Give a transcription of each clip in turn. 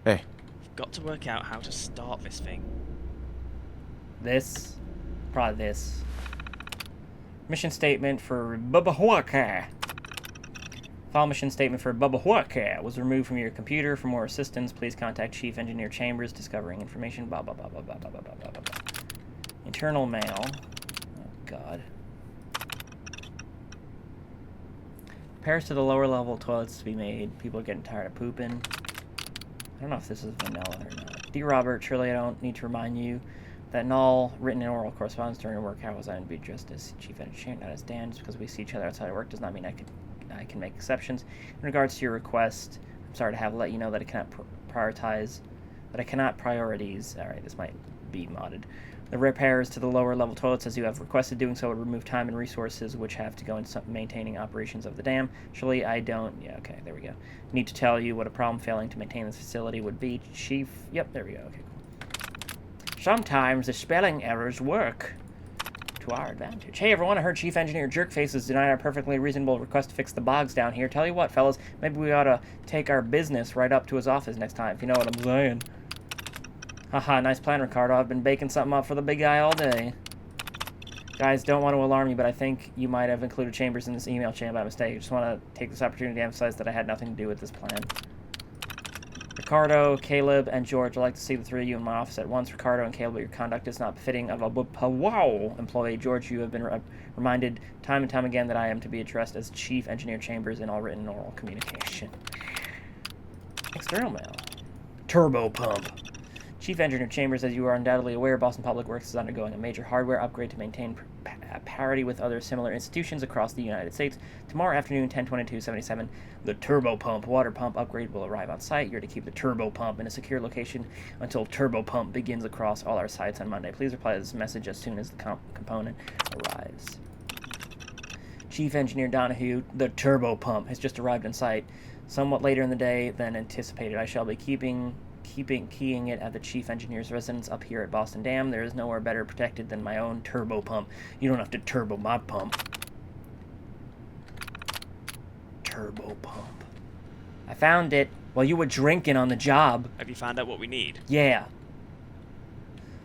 Hey. We've got to work out how to start this thing. This. Probably this. Mission statement for Bubba Huaca. File mission statement for Bubba Huaca was removed from your computer. For more assistance, please contact Chief Engineer Chambers. Discovering information. Blah, blah, blah, blah, blah, blah, blah, blah, blah, blah. Internal mail. Oh, God. Repairs to the lower level toilets to be made. People are getting tired of pooping. I don't know if this is vanilla or not. Dear Robert, surely I don't need to remind you that in all written and oral correspondence during your work hours I would be addressed as Chief Engineer, not as Dan. Just because we see each other outside of work does not mean I can make exceptions. In regards to your request, I'm sorry to have to let you know that I cannot priorities. Alright, this might be modded. The repairs to the lower level toilets, as you have requested, doing so would remove time and resources which have to go into maintaining operations of the dam. Surely I don't... Yeah, okay, there we go. Need to tell you what a problem failing to maintain this facility would be, Chief. Yep, there we go. Okay, cool. Sometimes the spelling errors work to our advantage. Hey everyone, I heard Chief Engineer Jerkface has denied our perfectly reasonable request to fix the bogs down here. Tell you what, fellas, maybe we ought to take our business right up to his office next time, if you know what I'm saying. Haha, nice plan, Ricardo. I've been baking something up for the big guy all day. Guys, don't want to alarm you, but I think you might have included Chambers in this email chain by mistake. I just want to take this opportunity to emphasize that I had nothing to do with this plan. Ricardo, Caleb, and George, I'd like to see the three of you in my office at once. Ricardo and Caleb, your conduct is not befitting of a wow employee. George, you have been reminded time and time again that I am to be addressed as Chief Engineer Chambers in all written and oral communication. External mail. Turbo pump. Chief Engineer Chambers, as you are undoubtedly aware, Boston Public Works is undergoing a major hardware upgrade to maintain parity with other similar institutions across the United States. Tomorrow afternoon, 10/22/77, the turbo pump water pump upgrade will arrive on site. You're to keep the turbo pump in a secure location until turbo pump begins across all our sites on Monday. Please reply to this message as soon as the component arrives. Chief Engineer Donahue, the turbo pump has just arrived on site somewhat later in the day than anticipated. I shall be keying it at the chief engineer's residence up here at Boston Dam. There is nowhere better protected than my own turbo pump. You don't have to turbo my pump. Turbo pump. I found it while you were drinking on the job. Have you found out what we need? Yeah.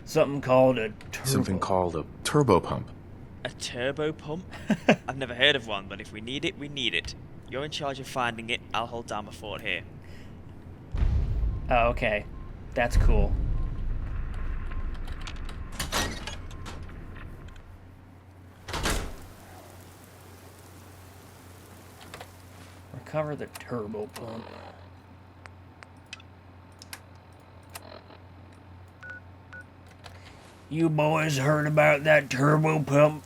Something called a turbo pump. A turbo pump? I've never heard of one, but if we need it, we need it. You're in charge of finding it. I'll hold down the fort here. Oh, okay. That's cool. Recover the turbo pump. You boys heard about that turbo pump?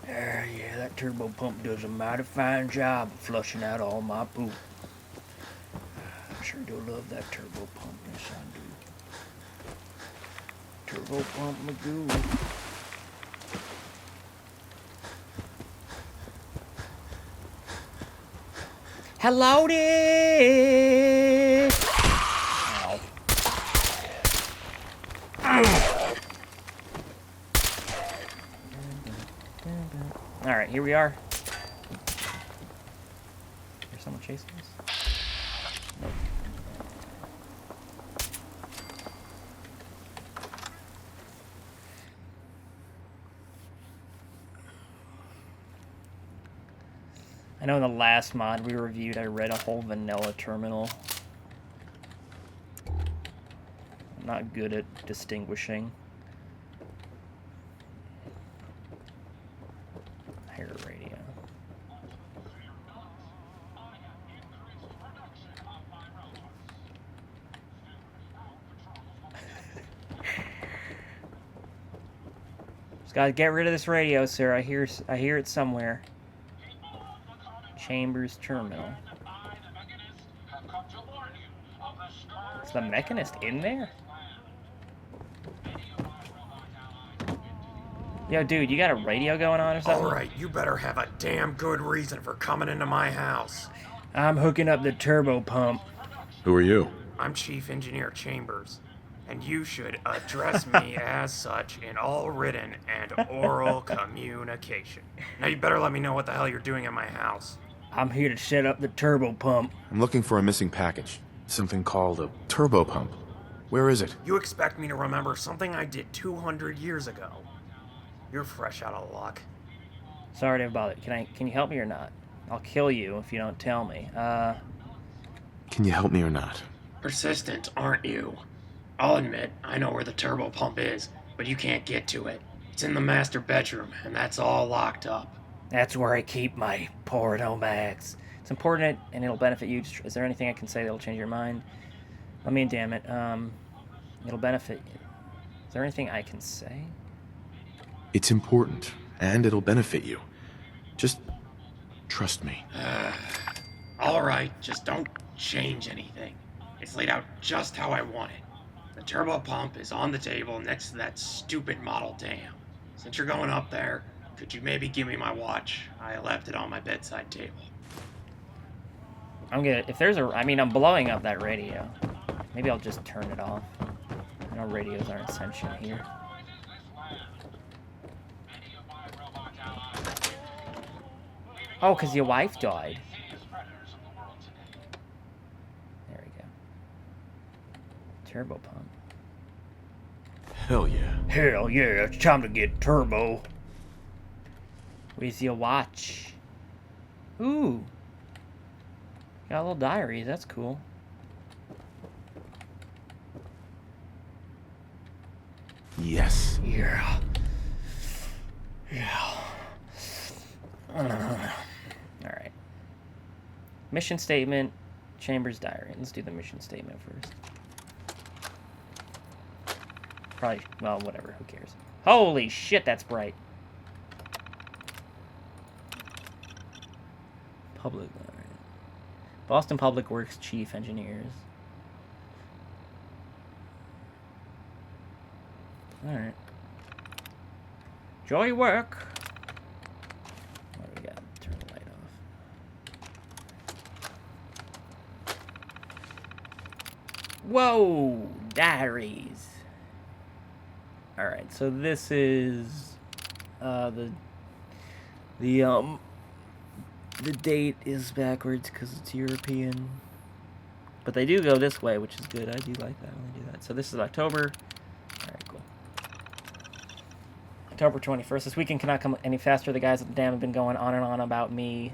Yeah, that turbo pump does a mighty fine job of flushing out all my poop. Sure do love that turbo pump, yes I do. Turbo pump Magoo. Hello there! Alright, here we are. There's someone chasing us? Nope. I know in the last mod we reviewed, I read a whole vanilla terminal. I'm not good at distinguishing. Hair radio. Just gotta get rid of this radio, sir. I hear it somewhere. Chambers terminal. Is the mechanist in there? Yo, dude, you got a radio going on or something? Alright, you better have a damn good reason for coming into my house. I'm hooking up the turbo pump. Who are you? I'm Chief Engineer Chambers, and you should address me as such in all written and oral communication. Now you better let me know what the hell you're doing at my house. I'm here to set up the turbo pump. I'm looking for a missing package. Something called a turbo pump. Where is it? You expect me to remember something I did 200 years ago? You're fresh out of luck. Sorry to have bothered. Can you help me or not? I'll kill you if you don't tell me. Can you help me or not? Persistent, aren't you? I'll admit, I know where the turbo pump is, but you can't get to it. It's in the master bedroom, and that's all locked up. That's where I keep my porno-mags. It's important, and it'll benefit you. Is there anything I can say that'll change your mind? I mean, damn it. It'll benefit you. Is there anything I can say? It's important, and it'll benefit you. Just trust me. Alright, just don't change anything. It's laid out just how I want it. The turbo pump is on the table next to that stupid model dam. Since you're going up there, could you maybe give me my watch? I left it on my bedside table. I'm blowing up that radio. Maybe I'll just turn it off. I know radios aren't sentient here. Oh, because your wife died. There we go. Turbo pump. Hell yeah. Hell yeah, it's time to get turbo. Where's your watch? Ooh. Got little diaries, that's cool. Yes. Yeah. Yeah. Alright. Mission statement, Chambers' diary. Let's do the mission statement first. Probably, well, whatever, who cares. Holy shit, that's bright. Public, alright. Boston Public Works Chief Engineers. Alright. Enjoy your work. What do we got? Turn the light off. Whoa! Diaries. Alright, so this is the date is backwards because it's European. But they do go this way, which is good. I do like that when they do that. So this is October. Alright, cool. October 21st. This weekend cannot come any faster. The guys at the dam have been going on and on about me,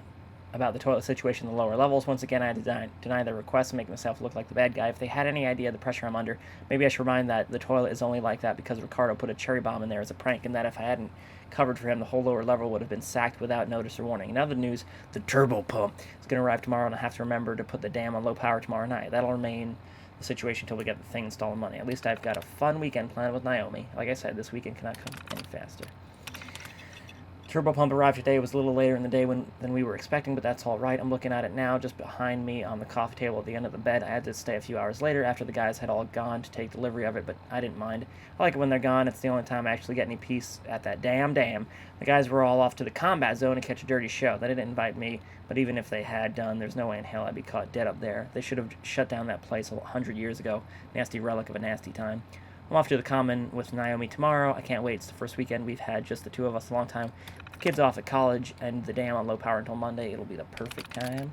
about the toilet situation in the lower levels. Once again, I had to deny their request and make myself look like the bad guy. If they had any idea of the pressure I'm under, maybe I should remind that the toilet is only like that because Ricardo put a cherry bomb in there as a prank, and that if I hadn't covered for him, the whole lower level would have been sacked without notice or warning. In other news, the turbo pump is going to arrive tomorrow, and I have to remember to put the dam on low power tomorrow night. That'll remain the situation until we get the thing installed and money. At least I've got a fun weekend planned with Naomi. Like I said, this weekend cannot come any faster. Turbo pump arrived today. It was a little later in the day than we were expecting, but that's all right. I'm looking at it now, just behind me on the coffee table at the end of the bed. I had to stay a few hours later after the guys had all gone to take delivery of it, but I didn't mind. I like it when they're gone. It's the only time I actually get any peace at that damn dam. The guys were all off to the combat zone to catch a dirty show. They didn't invite me, but even if they had done, there's no way in hell I'd be caught dead up there. They should have shut down that place 100 years ago. Nasty relic of a nasty time. I'm off to the Common with Naomi tomorrow. I can't wait. It's the first weekend we've had just the two of us in a long time. Kids off at college and the dam on low power until Monday. It'll be the perfect time.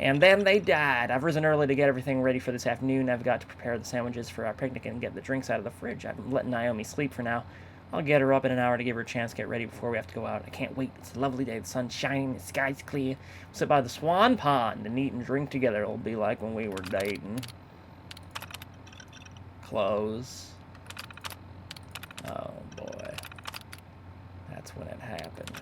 And then they died. I've risen early to get everything ready for this afternoon. I've got to prepare the sandwiches for our picnic and get the drinks out of the fridge. I'm letting Naomi sleep for now. I'll get her up in an hour to give her a chance to get ready before we have to go out. I can't wait. It's a lovely day. The sun's shining. The sky's clear. We'll sit by the Swan Pond and eat and drink together. It'll be like when we were dating. Close. Oh, boy. That's when it happened.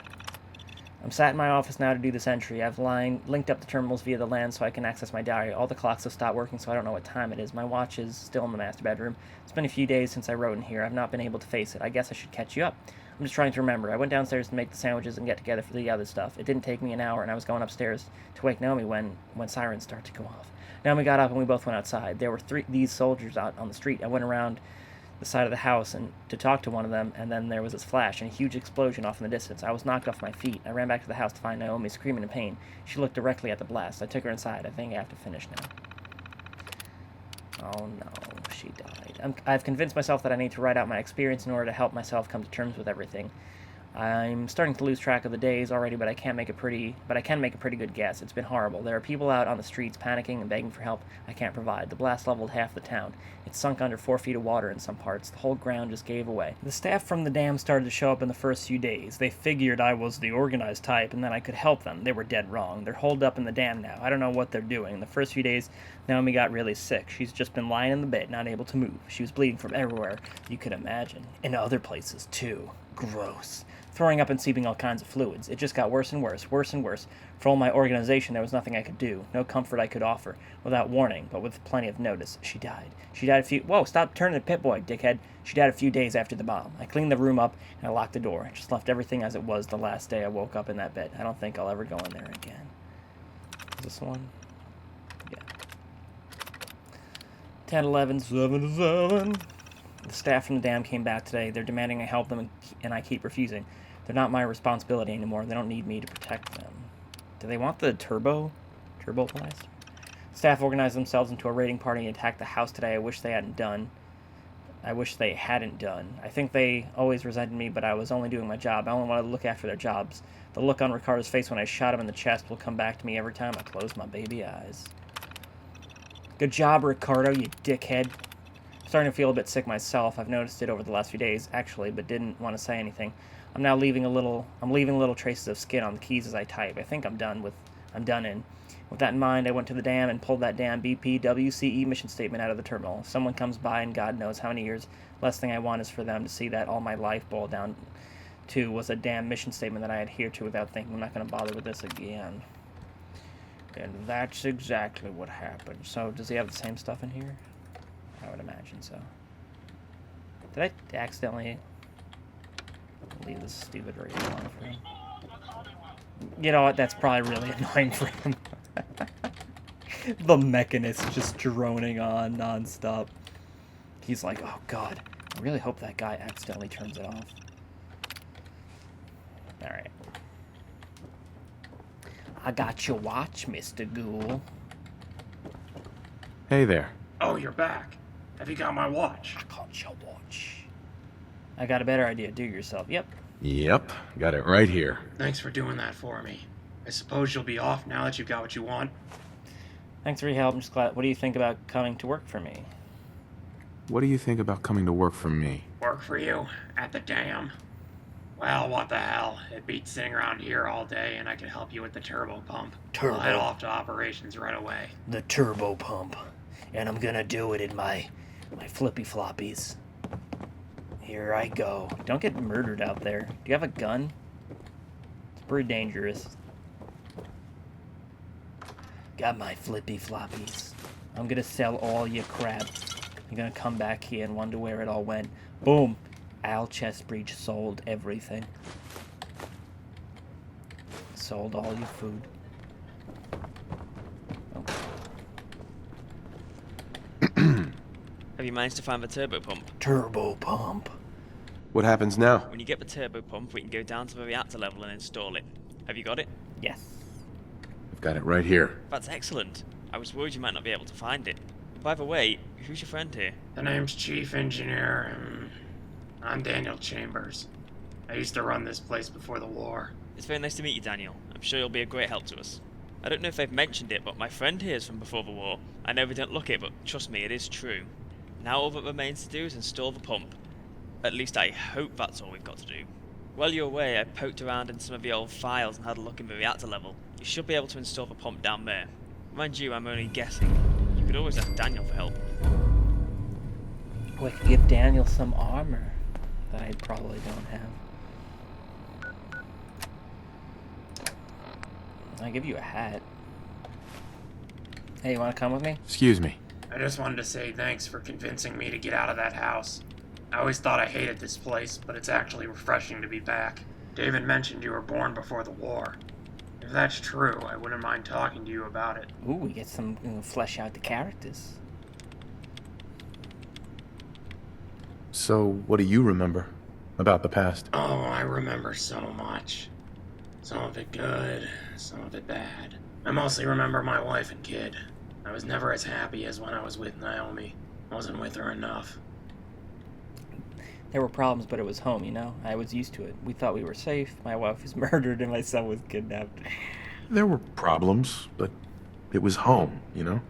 I'm sat in my office now to do this entry. I've linked up the terminals via the LAN so I can access my diary. All the clocks have stopped working, so I don't know what time it is. My watch is still in the master bedroom. It's been a few days since I wrote in here. I've not been able to face it. I guess I should catch you up. I'm just trying to remember. I went downstairs to make the sandwiches and get together for the other stuff. It didn't take me an hour, and I was going upstairs to wake Naomi when sirens start to go off. Naomi got up, and we both went outside. There were these soldiers out on the street. I went around the side of the house and to talk to one of them, and then there was this flash and a huge explosion off in the distance. I was knocked off my feet. I ran back to the house to find Naomi screaming in pain. She looked directly at the blast. I took her inside. I think I have to finish now. Oh no, she died. I've convinced myself that I need to write out my experience in order to help myself come to terms with everything. I'm starting to lose track of the days already, but I can make a pretty good guess. It's been horrible. There are people out on the streets panicking and begging for help I can't provide. The blast leveled half the town. It's sunk under 4 feet of water in some parts. The whole ground just gave away. The staff from the dam started to show up in the first few days. They figured I was the organized type and that I could help them. They were dead wrong. They're holed up in the dam now. I don't know what they're doing. The first few days, Naomi got really sick. She's just been lying in the bed, not able to move. She was bleeding from everywhere you could imagine. And other places, too. Gross. Throwing up and seeping all kinds of fluids. It just got worse and worse, worse and worse. For all my organization, there was nothing I could do, no comfort I could offer. Without warning, but with plenty of notice, she died. She died a few... Whoa, stop turning the Pip-Boy, dickhead. She died a few days after the bomb. I cleaned the room up, and I locked the door. I just left everything as it was the last day I woke up in that bed. I don't think I'll ever go in there again. Is this one? Yeah. 10, 11, 7 to 7. The staff from the dam came back today. They're demanding I help them, and I keep refusing. They're not my responsibility anymore. They don't need me to protect them. Do they want the turbo blast? Staff organized themselves into a raiding party and attacked the house today. I wish they hadn't done. I think they always resented me, but I was only doing my job. I only wanted to look after their jobs. The look on Ricardo's face when I shot him in the chest will come back to me every time I close my baby eyes. Good job, Ricardo, you dickhead. I'm starting to feel a bit sick myself. I've noticed it over the last few days, actually, but didn't want to say anything. I'm leaving little traces of skin on the keys as I type. I think I'm done in. With that in mind, I went to the dam and pulled that damn BPWCE mission statement out of the terminal. If someone comes by and God knows how many years, last thing I want is for them to see that all my life boiled down to was a damn mission statement that I adhere to without thinking I'm not going to bother with this again. And that's exactly what happened. So, does he have the same stuff in here? I would imagine so. Did I accidentally leave this stupid radio on for him? You know what? That's probably really annoying for him. The mechanist just droning on nonstop. He's like, oh god, I really hope that guy accidentally turns it off. Alright. I got your watch, Mr. Ghoul. Hey there. Oh, you're back. Have you got my watch? I got your watch. I got a better idea. Do yourself. Yep. Yep, got it right here. Thanks for doing that for me. I suppose you'll be off now that you've got what you want? Thanks for your help. I'm just glad. What do you think about coming to work for me? What do you think about coming to work for me? Work for you? At the dam? Well, what the hell. It beats sitting around here all day, and I can help you with the turbo pump. Turbo? I'll head off to operations right away. The turbo pump. And I'm gonna do it in my flippy floppies. Here I go. Don't get murdered out there. Do you have a gun? It's pretty dangerous. Got my flippy floppies. I'm gonna sell all your crap. I'm gonna come back here and wonder where it all went. Boom. AlChestBreach sold everything. Sold all your food. Oh. Have you managed to find the turbo pump? Turbo pump. What happens now? When you get the turbo pump, we can go down to the reactor level and install it. Have you got it? Yes. I've got it right here. That's excellent. I was worried you might not be able to find it. By the way, who's your friend here? The name's Chief Engineer, I'm Daniel Chambers. I used to run this place before the war. It's very nice to meet you, Daniel. I'm sure you'll be a great help to us. I don't know if they've mentioned it, but my friend here is from before the war. I know they don't look it, but trust me, it is true. Now all that remains to do is install the pump. At least I hope that's all we've got to do. While you're away, I poked around in some of the old files and had a look in the reactor level. You should be able to install the pump down there. Mind you, I'm only guessing. You could always ask Daniel for help. We could give Daniel some armor that I probably don't have. I'll give you a hat. Hey, you want to come with me? Excuse me. I just wanted to say thanks for convincing me to get out of that house. I always thought I hated this place, but it's actually refreshing to be back. David mentioned you were born before the war. If that's true, I wouldn't mind talking to you about it. Ooh, we get some flesh out the characters. So, what do you remember about the past? Oh, I remember so much. Some of it good, some of it bad. I mostly remember my wife and kid. I was never as happy as when I was with Naomi. I wasn't with her enough. There were problems, but it was home, you know? I was used to it. We thought we were safe. My wife was murdered and my son was kidnapped. There were problems, but it was home, you know?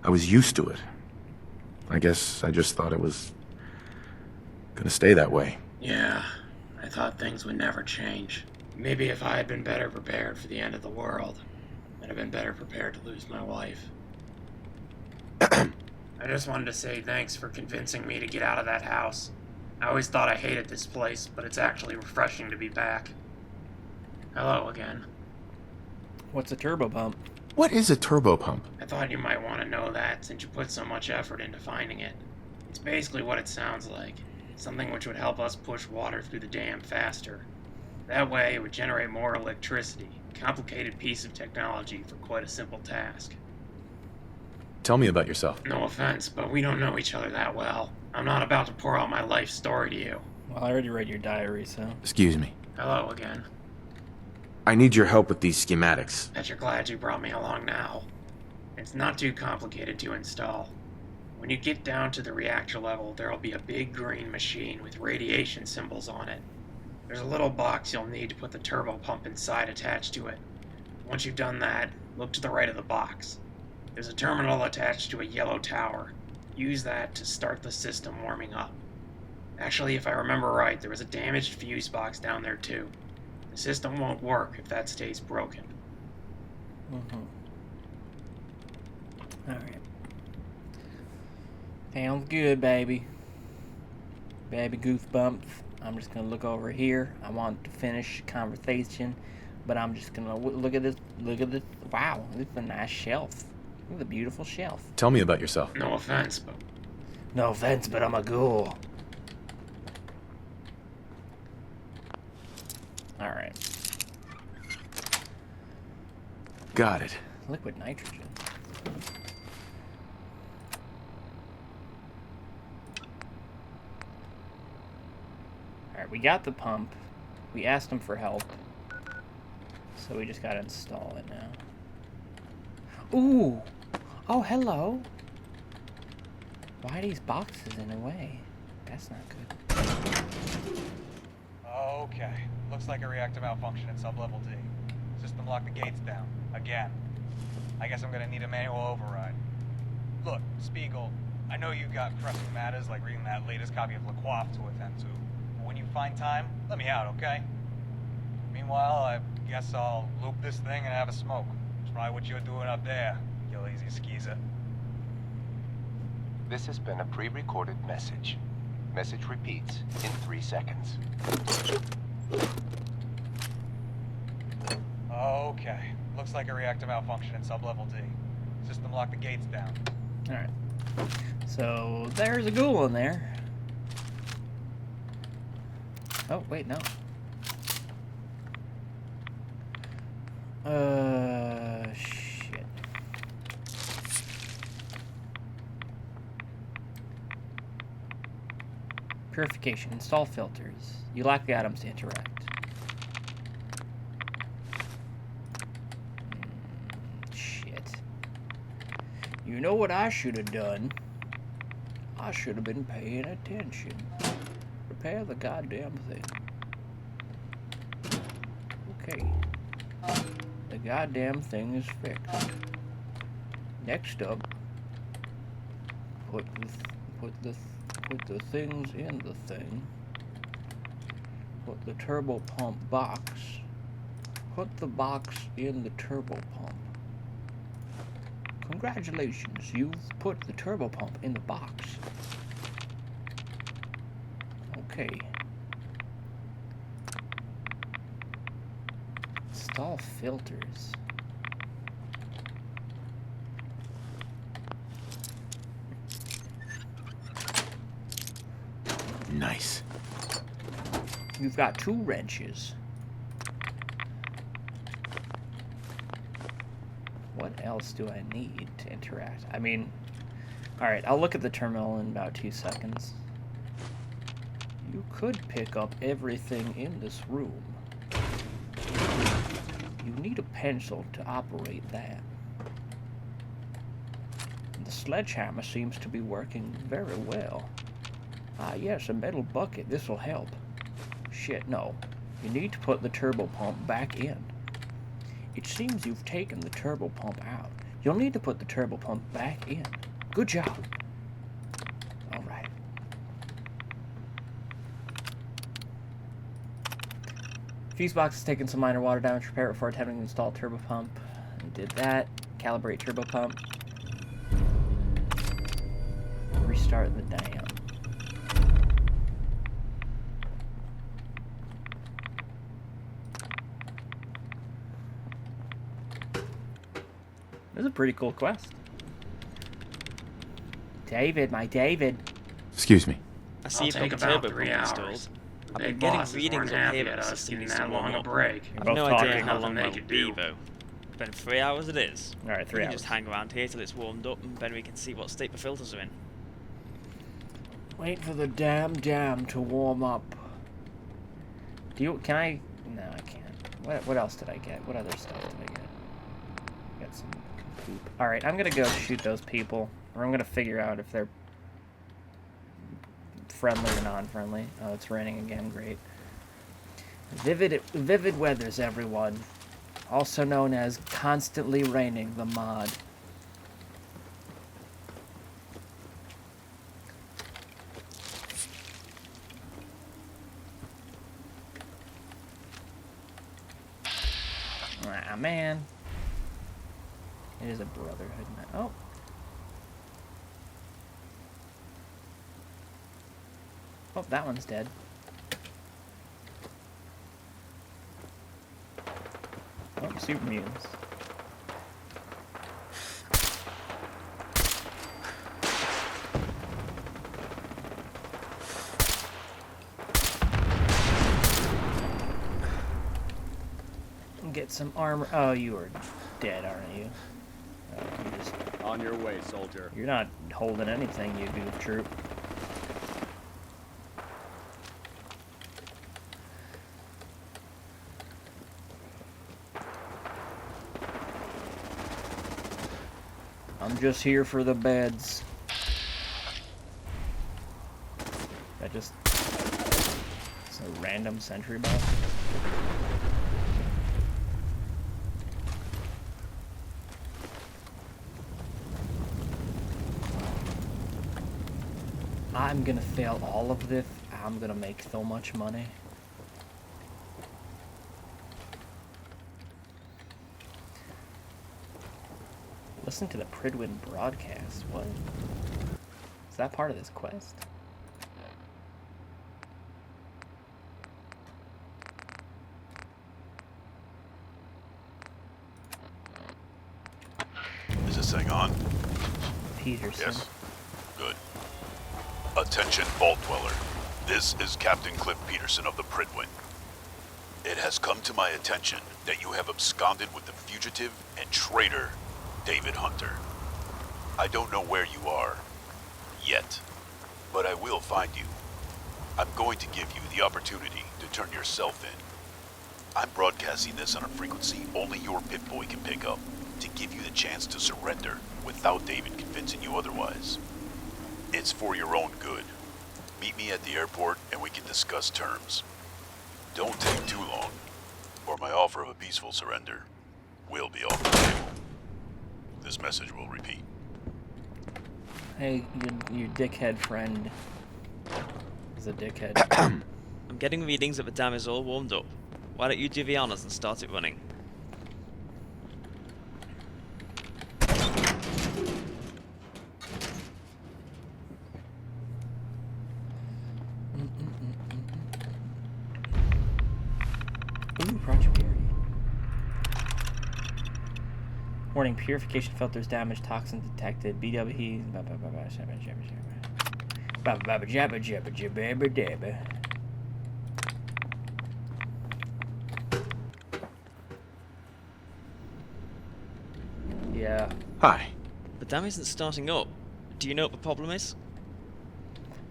I was used to it. I guess I just thought it was gonna stay that way. Yeah, I thought things would never change. Maybe if I had been better prepared for the end of the world, I'd have been better prepared to lose my wife. I just wanted to say thanks for convincing me to get out of that house. I always thought I hated this place, but it's actually refreshing to be back. Hello again. What's a turbo pump? What is a turbo pump? I thought you might want to know that since you put so much effort into finding it. It's basically what it sounds like. Something which would help us push water through the dam faster. That way, it would generate more electricity. A complicated piece of technology for quite a simple task. Tell me about yourself. No offense, but we don't know each other that well. I'm not about to pour out my life story to you. Well, I already read your diary, so... Excuse me. Hello again. I need your help with these schematics. Bet you're glad you brought me along now. It's not too complicated to install. When you get down to the reactor level, there'll be a big green machine with radiation symbols on it. There's a little box you'll need to put the turbo pump inside attached to it. Once you've done that, look to the right of the box. There's a terminal attached to a yellow tower. Use that to start the system warming up. Actually, if I remember right, there was a damaged fuse box down there too. The system won't work if that stays broken. Alright. Sounds good, baby. Baby goosebumps. I'm just gonna look over here. I want to finish conversation, but I'm just gonna look at this. Look at this. Wow, this is a nice shelf. Look at the beautiful shelf. Tell me about yourself. No offense, but No offense, but I'm a ghoul. Alright. Got it. Liquid nitrogen. Alright, we got the pump. We asked him for help. So we just gotta install it now. Ooh! Oh, hello! Why are these boxes in a way? That's not good. Okay. Looks like a reactor malfunction at sub-level D. System locked the gates down. Again. I guess I'm gonna need a manual override. Look, Spiegel, I know you got pressing matters like reading that latest copy of LaQuaff to attend to. But when you find time, let me out, okay? Meanwhile, I guess I'll loop this thing and have a smoke. It's probably what you're doing up there, you lazy skeezer. This has been a pre-recorded message. Message repeats in 3 seconds. Okay. Looks like a reactor malfunction at sub-level D. System locked the gates down. Alright. So, there's a ghoul in there. Oh, wait, no. Shit. Purification. Install filters. You lack the items to interact. Shit. You know what I should have done? I should have been paying attention. Repair the goddamn thing. Okay. The goddamn thing is fixed. Next up, put the things in the thing. Put the turbo pump box. Put the box in the turbo pump. Congratulations, you've put the turbo pump in the box. Okay. Install filters. Nice. You've got 2 wrenches. What else do I need to interact? I mean, alright, I'll look at the terminal in about 2 seconds. You could pick up everything in this room. You need a pencil to operate that. The sledgehammer seems to be working very well. Ah, yes, a metal bucket. This'll help. Shit, no. You need to put the turbo pump back in. It seems you've taken the turbo pump out. You'll need to put the turbo pump back in. Good job. Alright. Fuse box has taken some minor water damage. Repair it before attempting to install turbo pump. I did that. Calibrate turbo pump. Restart the dam. This is a pretty cool quest. David, my David. Excuse me. I see I'll you've got take the about turbo 3 pump hours. installed. I've Big been getting bosses readings weren't on happy here at that the us system getting needs to that warm long a up. break. I've Both no talking. idea how Nothing long they that'll could be do. though. It's been 3 hours it is. Alright, We 3 can hours. just hang around here till it's warmed up and then we can see what state the filters are in. Wait for the damn dam to warm up. Can I? No, I can't. What else did I get? What other stuff did I get? Got some poop. Alright, I'm gonna go shoot those people. Or I'm gonna figure out if they're friendly or non-friendly. Oh, it's raining again. Great. Vivid weathers, everyone. Also known as constantly raining the mod. Ah, man. It is a Brotherhood. Oh. Oh, that one's dead. Oh, super mutants. Get some armor. Oh, you are dead, aren't you? You just, On your way, soldier. you're not holding anything, you goof troop. I'm just here for the beds. That just... It's a random sentry box. I'm gonna fail all of this. I'm gonna make so much money. Listen to the Pridwin broadcast. What? Is that part of this quest? Is this thing on? Peterson. Yes. Good. Attention, Vault Dweller. This is Captain Cliff Peterson of the Pridwin. It has come to my attention that you have absconded with the fugitive and traitor, David Hunter. I don't know where you are, yet, but I will find you. I'm going to give you the opportunity to turn yourself in. I'm broadcasting this on a frequency only your Pip-Boy can pick up, to give you the chance to surrender without David convincing you otherwise. It's for your own good. Meet me at the airport and we can discuss terms. Don't take too long, or my offer of a peaceful surrender will be off the table. This message will repeat. Hey, your dickhead friend is a dickhead. I'm getting readings that the dam is all warmed up. Why don't you do the honors and start it running? Ooh, Project Purity. Warning, purification filters damaged, toxin detected, BWE, Yeah. Hi. The dam isn't starting up. Do you know what the problem is?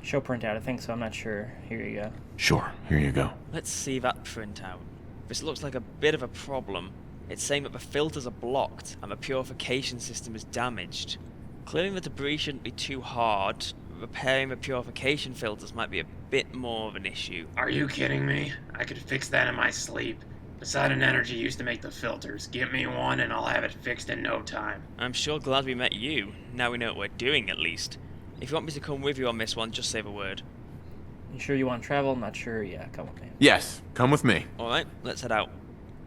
Show printout, I think so, I'm not sure. Here you go. Sure, here you go. Let's see that printout. This looks like a bit of a problem. It's saying that the filters are blocked and the purification system is damaged. Clearing the debris shouldn't be too hard. repairing the purification filters might be a bit more of an issue. Are you kidding me? I could fix that in my sleep. Poseidon Energy used to make the filters. Get me one and I'll have it fixed in no time. I'm sure glad we met you. Now we know what we're doing, at least. If you want me to come with you on this one, just say the word. You sure you want to travel? I'm not sure. Yeah, come with me. Yes, come with me. Alright, let's head out.